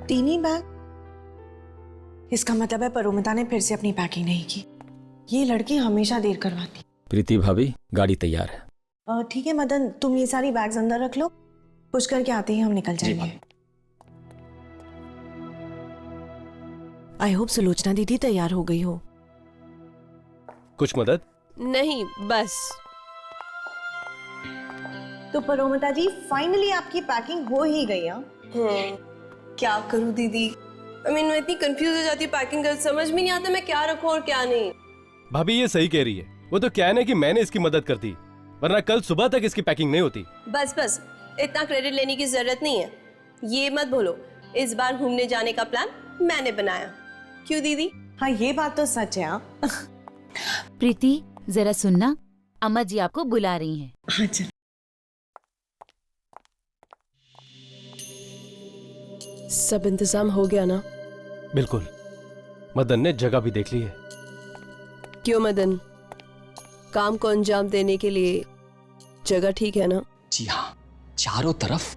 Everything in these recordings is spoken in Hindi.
तीन ही बैग? इसका मतलब है परोमिता ने फिर से अपनी पैकिंग नहीं की। ये लड़की हमेशा देर करवाती। प्रीति भाभी, गाड़ी तैयार है। ठीक है मदन, तुम ये सारी बैग्स अंदर रख लो, कुछ करके आते ही हम निकल जाएंगे। आई होप सुलोचना दीदी तैयार हो गई हो। कुछ मदद? नहीं, बस। तो परोमिता जी, फाइनली आपकी पैकिंग हो ही गई। क्या करूं दीदी, मैं इतनी कंफ्यूज हो जाती हूँ पैकिंग कर, समझ में नहीं आता मैं क्या रखूं और क्या नहीं। भाभी ये सही कह रही है। वो तो क्या है ना कि मैंने इसकी मदद कर दी, वरना कल सुबह तक इसकी पैकिंग नहीं होती। बस बस, इतना क्रेडिट लेने की जरूरत नहीं है। ये मत बोलो, इस बार घूमने जाने का प्लान मैंने बनाया। क्यों दीदी? हाँ, ये बात तो सच है। प्रीति, जरा सुनना, अम्मा जी आपको बुला रही हैं। अच्छा। सब इंतजाम हो गया ना? बिल्कुल, मदन ने जगह भी देख ली है। क्यों मदन, काम को अंजाम देने के लिए जगह ठीक है ना? जी हाँ, चारों तरफ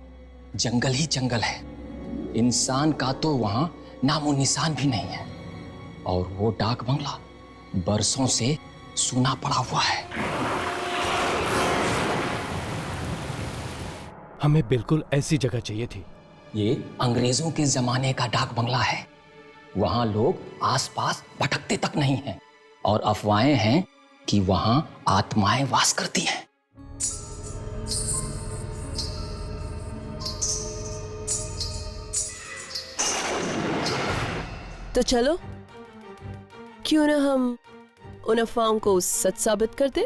जंगल ही जंगल है। इंसान का तो वहां नामो निशान भी नहीं है। और वो डाक बंगला बरसों से सूना पड़ा हुआ है। हमें बिल्कुल ऐसी जगह चाहिए थी। ये अंग्रेजों के जमाने का डाक बंगला है। वहां लोग आसपास भटकते तक नहीं हैं और अफवाहें हैं कि वहां आत्माएं वास करती हैं। तो चलो, क्यों ना हम उन अफवाहों को सच साबित कर दें?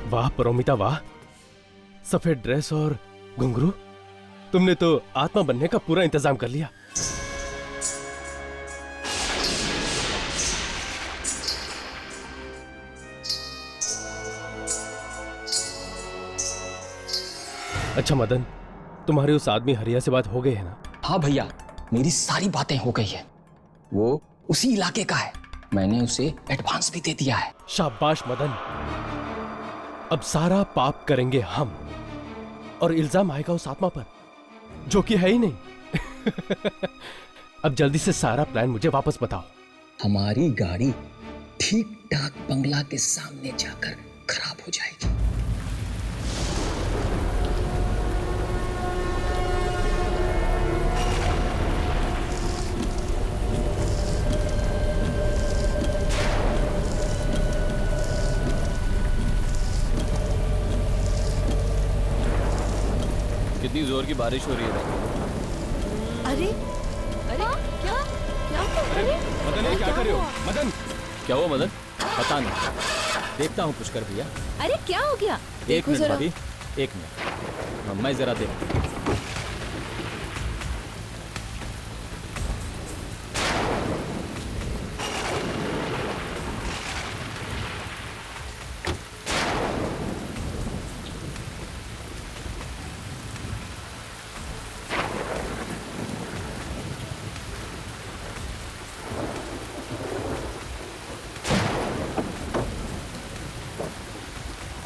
वाह परोमिता वाह, सफेद ड्रेस और घुंघरू, तुमने तो आत्मा बनने का पूरा इंतजाम कर लिया। अच्छा मदन, तुम्हारे उस आदमी हरिया से बात हो गई है ना? हाँ भैया, मेरी सारी बातें हो गई है। वो उसी इलाके का है। मैंने उसे एडवांस भी दे दिया है। शाबाश मदन, अब सारा पाप करेंगे हम और इल्जाम आएगा उस आत्मा पर जो कि है ही नहीं। अब जल्दी से सारा प्लान मुझे वापस बताओ। हमारी गाड़ी ठीक डाक बंगला के सामने जाकर खराब हो जाएगी। कितनी जोर की बारिश हो रही है। अरे अरे क्या क्या अरे मदन, ये क्या कर रहे हो? मदन, क्या हुआ मदन? पता नहीं, देखता हूँ कुछ कर भैया। अरे क्या हो गया? एक मिनट भाभी, एक मिनट, मैं जरा देख।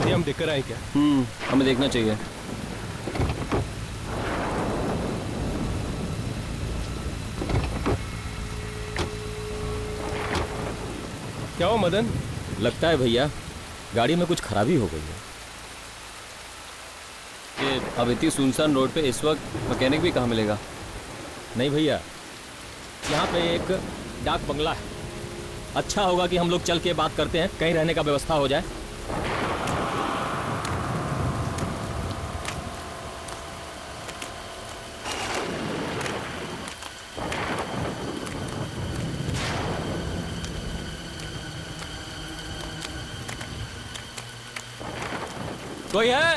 ये हम देखकर आए क्या? हमें देखना चाहिए। क्या हुआ मदन? लगता है भैया गाड़ी में कुछ खराबी हो गई है। ये अब इतनी सुनसान रोड पे इस वक्त मैकेनिक भी कहाँ मिलेगा? नहीं भैया, यहाँ पे एक डाक बंगला है। अच्छा होगा कि हम लोग चल के बात करते हैं, कहीं रहने का व्यवस्था हो जाए। कोई है?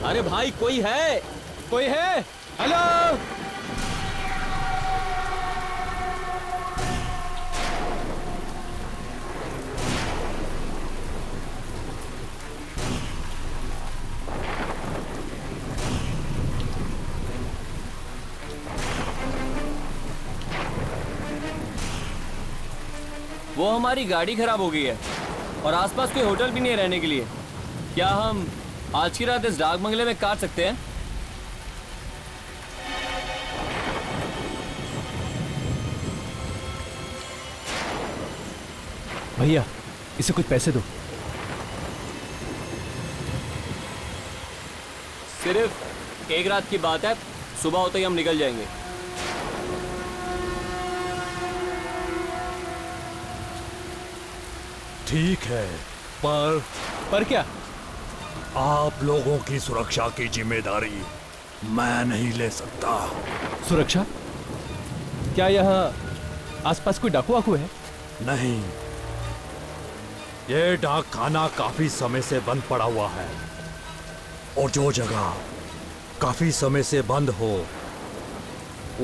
अरे भाई कोई है? कोई है? हेलो? वो हमारी गाड़ी खराब हो गई है। और आसपास कोई होटल भी नहीं है रहने के लिए। क्या हम आज की रात इस डाक बंगले में काट सकते हैं? भैया इसे कुछ पैसे दो। सिर्फ एक रात की बात है, सुबह होते ही हम निकल जाएंगे। ठीक है, पर क्या? आप लोगों की सुरक्षा की जिम्मेदारी मैं नहीं ले सकता। सुरक्षा? क्या यहाँ आसपास कोई डाकू वाकू है? नहीं, ये डाक खाना काफी समय से बंद पड़ा हुआ है, और जो जगह काफी समय से बंद हो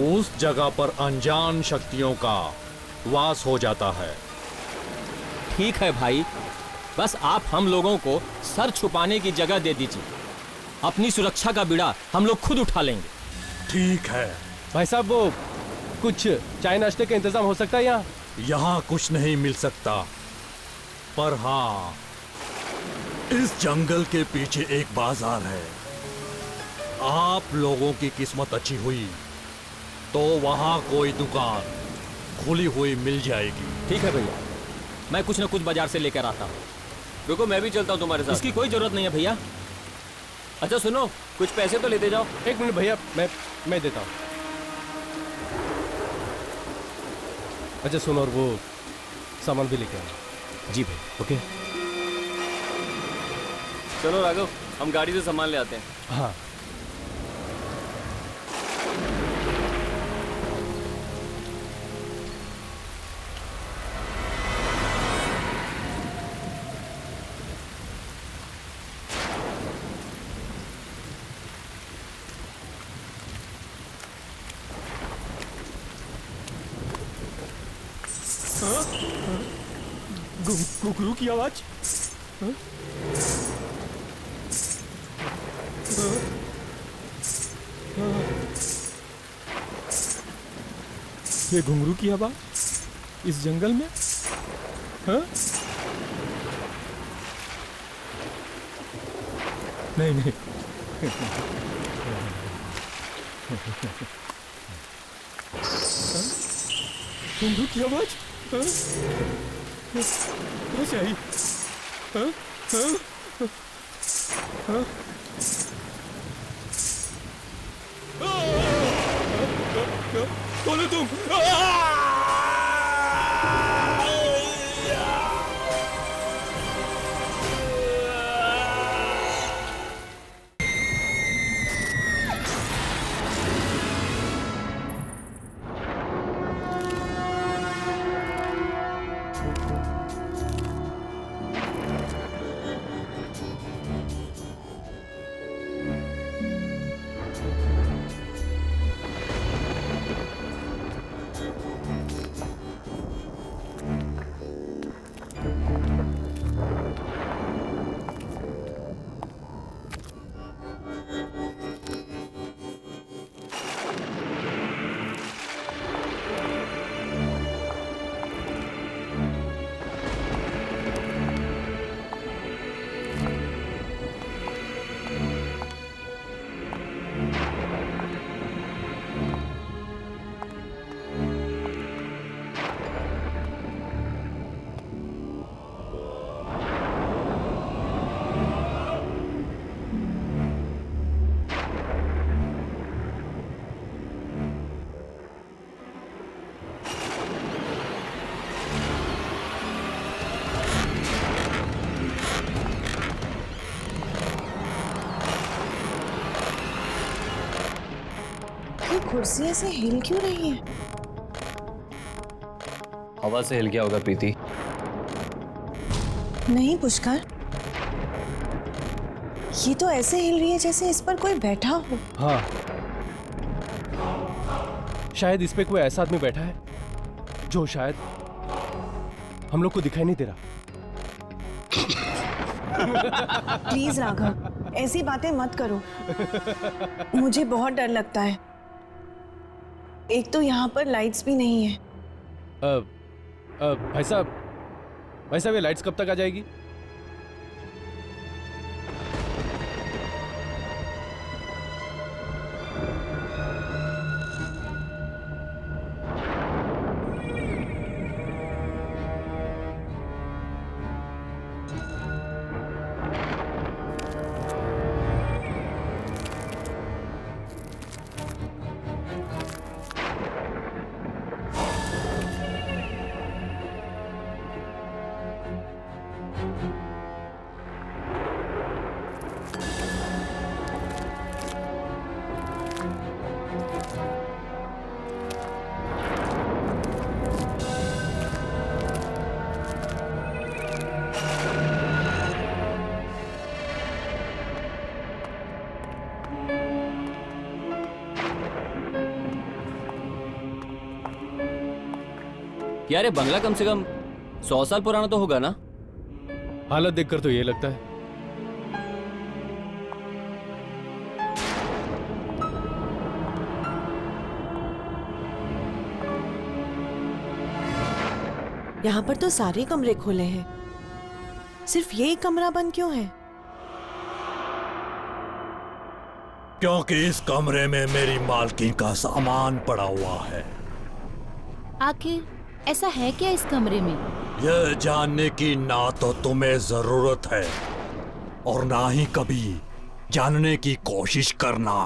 उस जगह पर अनजान शक्तियों का वास हो जाता है। ठीक है भाई, बस आप हम लोगों को सर छुपाने की जगह दे दीजिए। अपनी सुरक्षा का बीड़ा हम लोग खुद उठा लेंगे। ठीक है। भाई साहब वो कुछ चाय नाश्ते का इंतजाम हो सकता है यहाँ? यहाँ कुछ नहीं मिल सकता, पर हाँ, इस जंगल के पीछे एक बाजार है। आप लोगों की किस्मत अच्छी हुई तो वहाँ कोई दुकान खुली हुई मिल जाएगी। ठीक है भैया, मैं कुछ ना कुछ बाजार से लेकर आता हूँ। रुको, मैं भी चलता हूँ तुम्हारे साथ। इसकी कोई जरूरत नहीं है भैया। अच्छा सुनो, कुछ पैसे तो लेते जाओ। एक मिनट भैया, मैं देता हूँ। अच्छा सुनो, और वो सामान भी लेके आना। जी भैया। ओके। चलो राघव, हम गाड़ी से सामान ले आते हैं। हाँ। घुंघरू की आवाज। ये घुंघरू की आवाज इस जंगल में? हाँ? नहीं नहीं। घुंघरू की आवाज कहाँ से आई? हाँ? हाँ? हाँ? कौन हो तुम? कुर्सी ऐसे हिल क्यों रही है? हवा से हिल गया होगा प्रीति। नहीं पुष्कर, ये तो ऐसे हिल रही है जैसे इस पर कोई बैठा हो। हाँ, शायद इस पे कोई ऐसा आदमी बैठा है जो शायद हम लोग को दिखाई नहीं दे रहा। प्लीज राघव, ऐसी बातें मत करो। मुझे बहुत डर लगता है। एक तो यहाँ पर लाइट्स भी नहीं है। भाई साहब, वैसे वे लाइट्स कब तक आ जाएगी? यार ये बंगला कम से कम 100 साल पुराना तो होगा ना? हालत देखकर तो ये लगता है। यहाँ पर तो सारे कमरे खुले हैं, सिर्फ ये कमरा बंद क्यों है? क्योंकि इस कमरे में मेरी मालकिन का सामान पड़ा हुआ है। आखिर ऐसा है क्या इस कमरे में? यह जानने की ना तो तुम्हें जरूरत है और ना ही कभी जानने की कोशिश करना।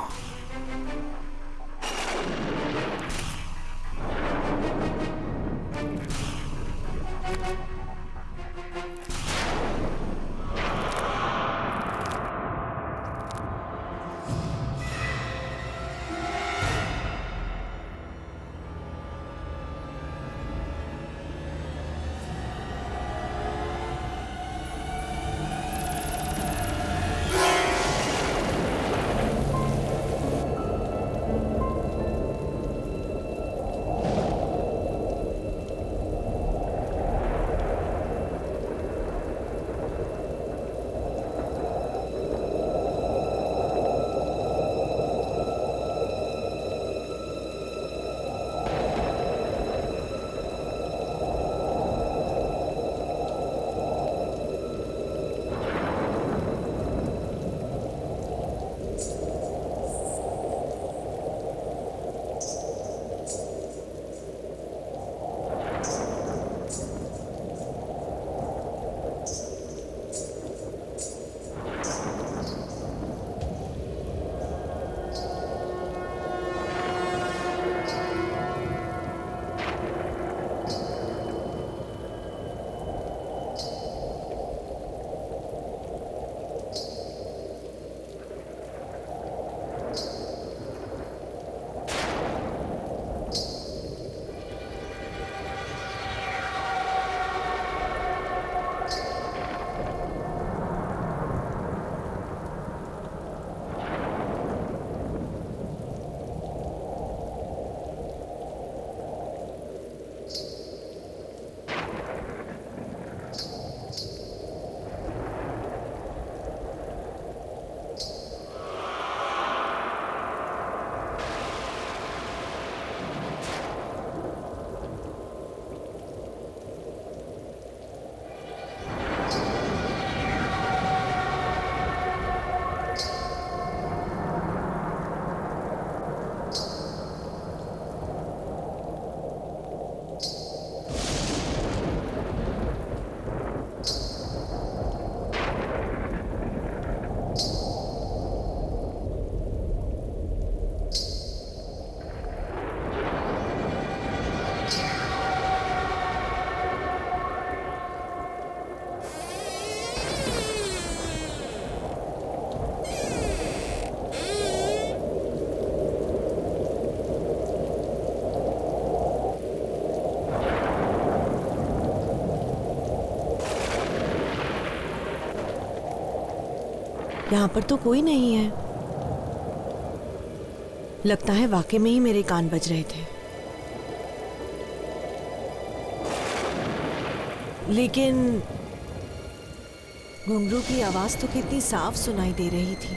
यहाँ पर तो कोई नहीं है। लगता है वाकई में ही मेरे कान बज रहे थे। लेकिन घुंघरू की आवाज तो कितनी साफ सुनाई दे रही थी।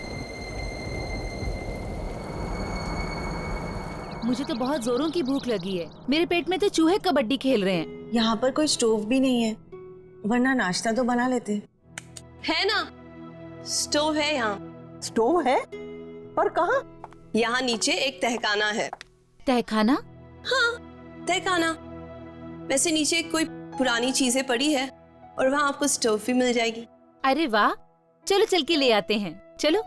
मुझे तो बहुत जोरों की भूख लगी है। मेरे पेट में तो चूहे कबड्डी खेल रहे हैं। यहाँ पर कोई स्टोव भी नहीं है। वरना नाश्ता तो बना लेते। है ना, स्टोव है यहाँ। स्टोव है? पर कहाँ? यहाँ नीचे एक तहखाना है। तहखाना? हाँ, तहखाना। वैसे नीचे कोई पुरानी चीजें पड़ी है और वहाँ आपको स्टोव भी मिल जाएगी। अरे वाह, चलो चल के ले आते हैं, चलो।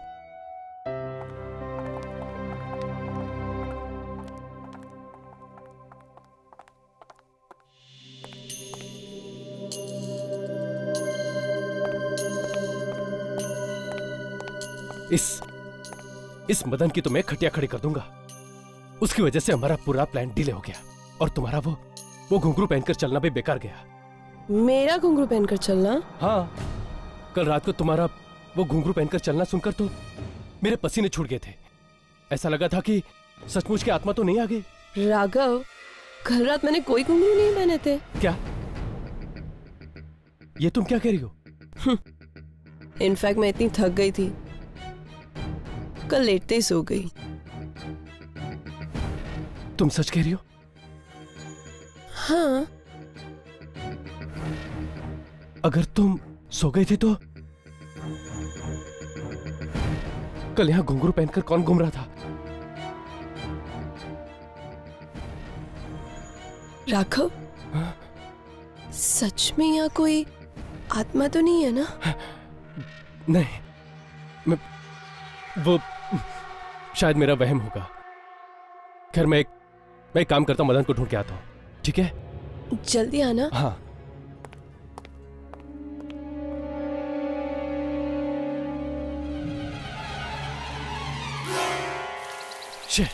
इस मदन की तो मैं खटिया खड़ी कर दूंगा। उसकी वजह से हमारा पूरा प्लान डिले हो गया और तुम्हारा वो घुंघरू पहनकर चलना भी बेकार गया। मेरा घुंघरू पहनकर चलना? हाँ, कल रात को तुम्हारा वो घुंघरू पहनकर चलना सुनकर तो मेरे पसीने छूट गए थे। ऐसा लगा था कि सचमुच की आत्मा तो नहीं आ गई। राघव, कल रात मैंने कोई घुंघरू नहीं पहने थे। क्या? ये तुम क्या कह रही हो? इनफैक्ट मैं इतनी थक गई थी, कल लेटते ही सो गई। तुम सच कह रही हो? हाँ। अगर तुम सो गए थे तो कल यहाँ घुंघरू पहनकर कौन घूम रहा था? राघव, सच में यहाँ कोई आत्मा तो नहीं है ना? नहीं, वो शायद मेरा वहम होगा। खैर मैं एक काम करता हूं, मदन को ढूंढ के आता हूं, ठीक है? जल्दी आना। हाँ। शे,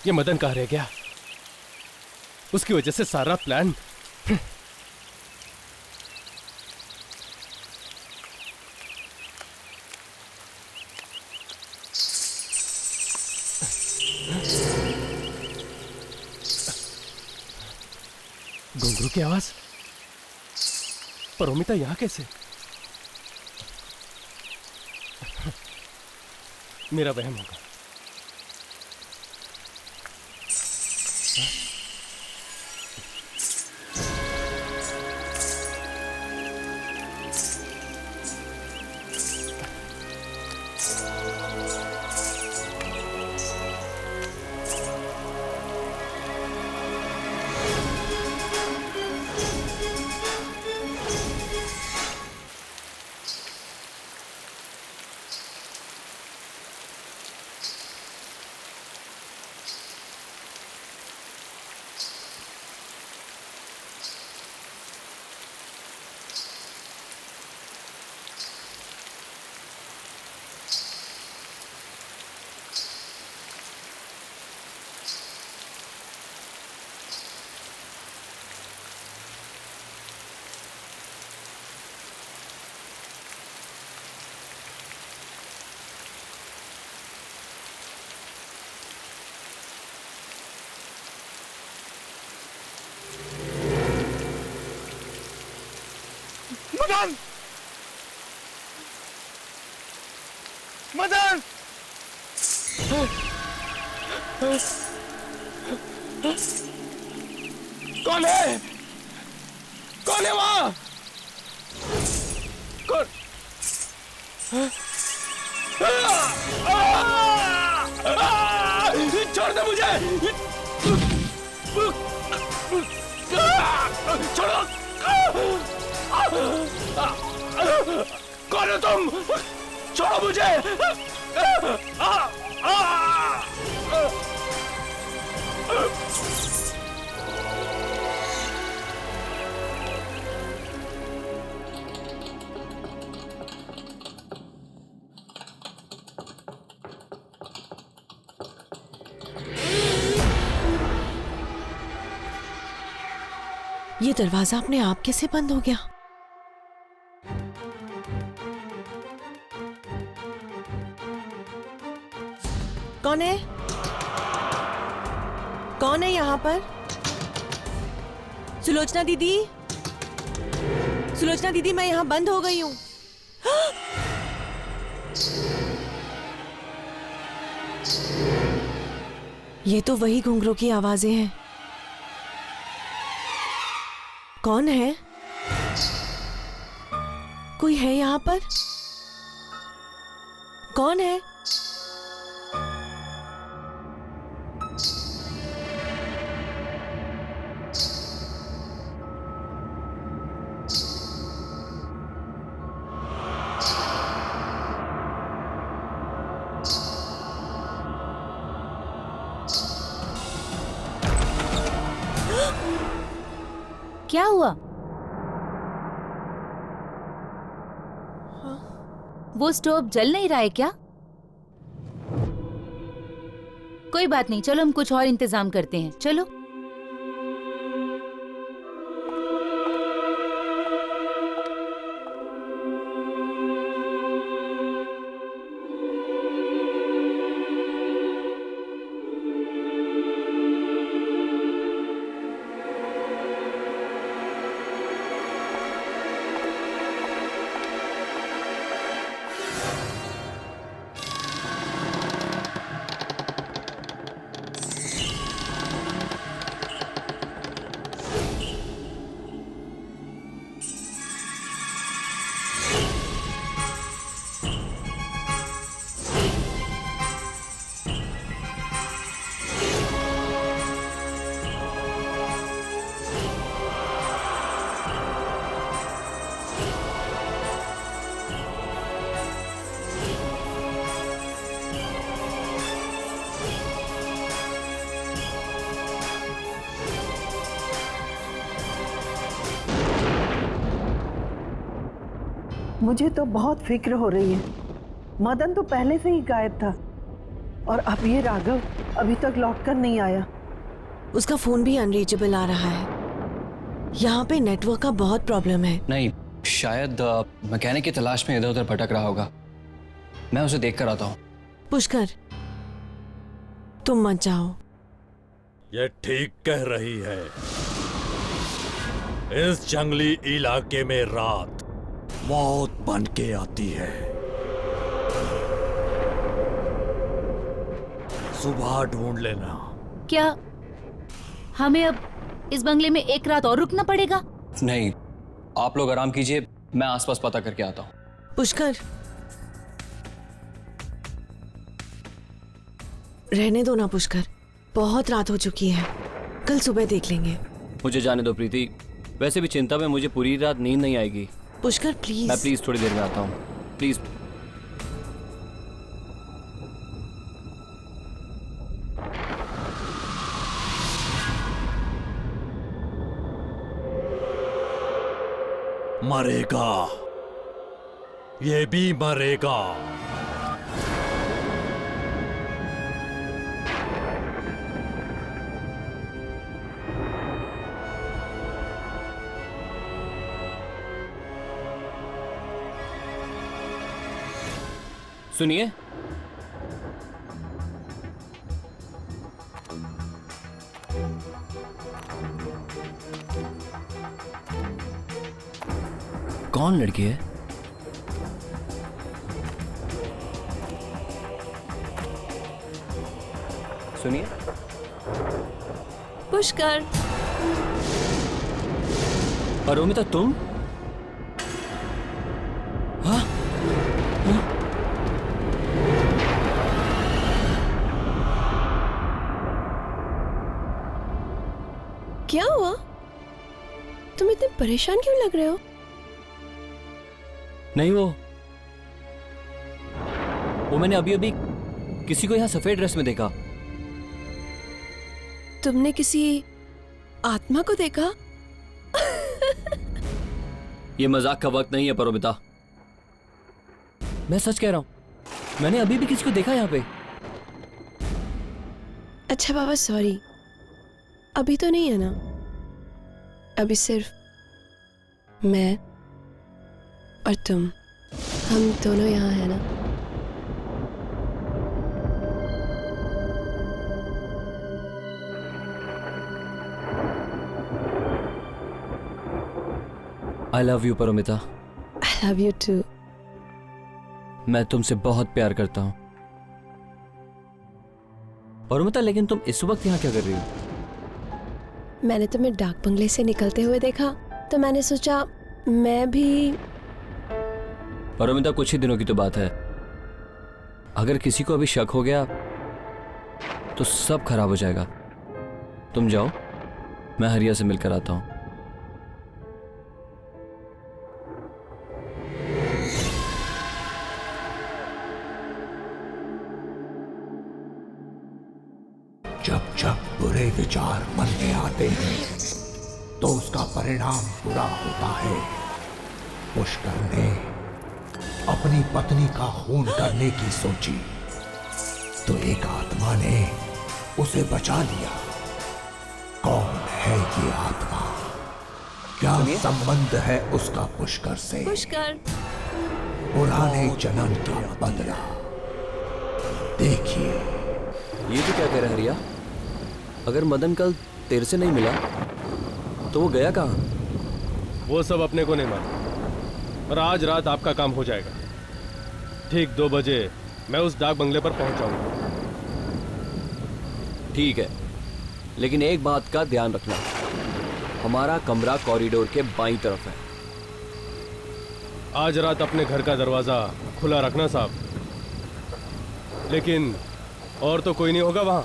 ये मदन कहाँ रह गया? उसकी वजह से सारा प्लान। घुंघरू की आवाज? परोमिता यहां कैसे? मेरा वहम होगा। मदन! मदन! कौन है? कौन है वहां? कौन? छोड़ दे मुझे! छोड़ो! कौन हो तुम? छोड़ो मुझे! ये दरवाजा अपने आप कैसे बंद हो गया? कौन है? कौन है यहाँ पर? सुलोचना दीदी, सुलोचना दीदी, मैं यहाँ बंद हो गई हूँ। ये तो वही घुंघरू की आवाजें हैं। कौन है? कोई है यहाँ पर? कौन है? क्या हुआ? वो स्टोव जल नहीं रहा है क्या? कोई बात नहीं, चलो हम कुछ और इंतजाम करते हैं। चलो। मुझे तो बहुत फिक्र हो रही है। मदन तो पहले से ही गायब था और अब ये राघव अभी तक लौट कर नहीं आया। उसका फोन भी अनरीचेबल आ रहा है। यहाँ पे नेटवर्क का बहुत प्रॉब्लम है। नहीं, शायद मैकेनिक की तलाश में इधर उधर भटक रहा होगा। मैं उसे देख कर आता हूँ। पुष्कर, तुम मत जाओ। ये ठीक कह रही है। इस जंगली इलाके में रात मौत बन के आती है। सुबह ढूंढ लेना। क्या हमें अब इस बंगले में एक रात और रुकना पड़ेगा? नहीं, आप लोग आराम कीजिए, मैं आसपास पता करके आता हूँ। पुष्कर, रहने दो ना पुष्कर, बहुत रात हो चुकी है, कल सुबह देख लेंगे। मुझे जाने दो प्रीति, वैसे भी चिंता में मुझे पूरी रात नींद नहीं आएगी। पुष्कर प्लीज। मैं प्लीज थोड़ी देर में आता हूँ, प्लीज। मरेगा, ये भी मरेगा। सुनिए, कौन लड़की है? सुनिए। पुष्कर। अरोमिता, तुम? हाँ? क्या हुआ? तुम इतने परेशान क्यों लग रहे हो? नहीं, वो मैंने अभी अभी किसी को यहाँ सफेद ड्रेस में देखा। तुमने किसी आत्मा को देखा? ये मजाक का वक्त नहीं है परोमिता, मैं सच कह रहा हूं। मैंने अभी भी किसी को देखा यहाँ पे। अच्छा बाबा, सॉरी, अभी तो नहीं है ना? अभी सिर्फ मैं और तुम, हम दोनों यहाँ है ना? I love you Paromita. I love you too. मैं तुमसे बहुत प्यार करता हूं परोमिता, लेकिन तुम इस वक्त यहाँ क्या कर रही हो? मैंने तुम्हें डाक बंगले से निकलते हुए देखा तो मैंने सोचा मैं भी और अमिता कुछ ही दिनों की तो बात है। अगर किसी को अभी शक हो गया तो सब खराब हो जाएगा। तुम जाओ, मैं हरिया से मिलकर आता हूं। जब जब बुरे विचार मन में आते हैं तो उसका परिणाम बुरा होता है। पुष्कर ने अपनी पत्नी का खून करने की सोची तो एक आत्मा ने उसे बचा लिया। कौन है ये आत्मा? क्या संबंध है उसका पुष्कर से? पुष्कर, पुराने जन्म का बदला। देखिए। ये तो क्या कह रहा है हरिया? अगर मदन कल तेरे से नहीं मिला तो वो गया कहाँ? वो सब अपने को नहीं मालूम, पर आज रात आपका काम हो जाएगा। ठीक 2 बजे मैं उस डाक बंगले पर पहुंच जाऊंगा। ठीक है, लेकिन एक बात का ध्यान रखना, हमारा कमरा कॉरिडोर के बाईं तरफ है। आज रात अपने घर का दरवाजा खुला रखना साहब, लेकिन और तो कोई नहीं होगा वहां।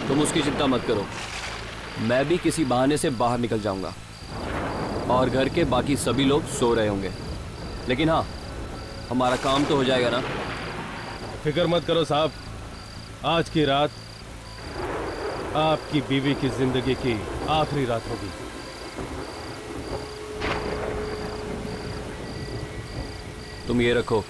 तुम उसकी चिंता मत करो, मैं भी किसी बहाने से बाहर निकल जाऊंगा और घर के बाकी सभी लोग सो रहे होंगे। लेकिन हाँ, हमारा काम तो हो जाएगा ना। फिक्र मत करो साहब, आज की रात आपकी बीवी की जिंदगी की आखिरी रात होगी। तुम ये रखो,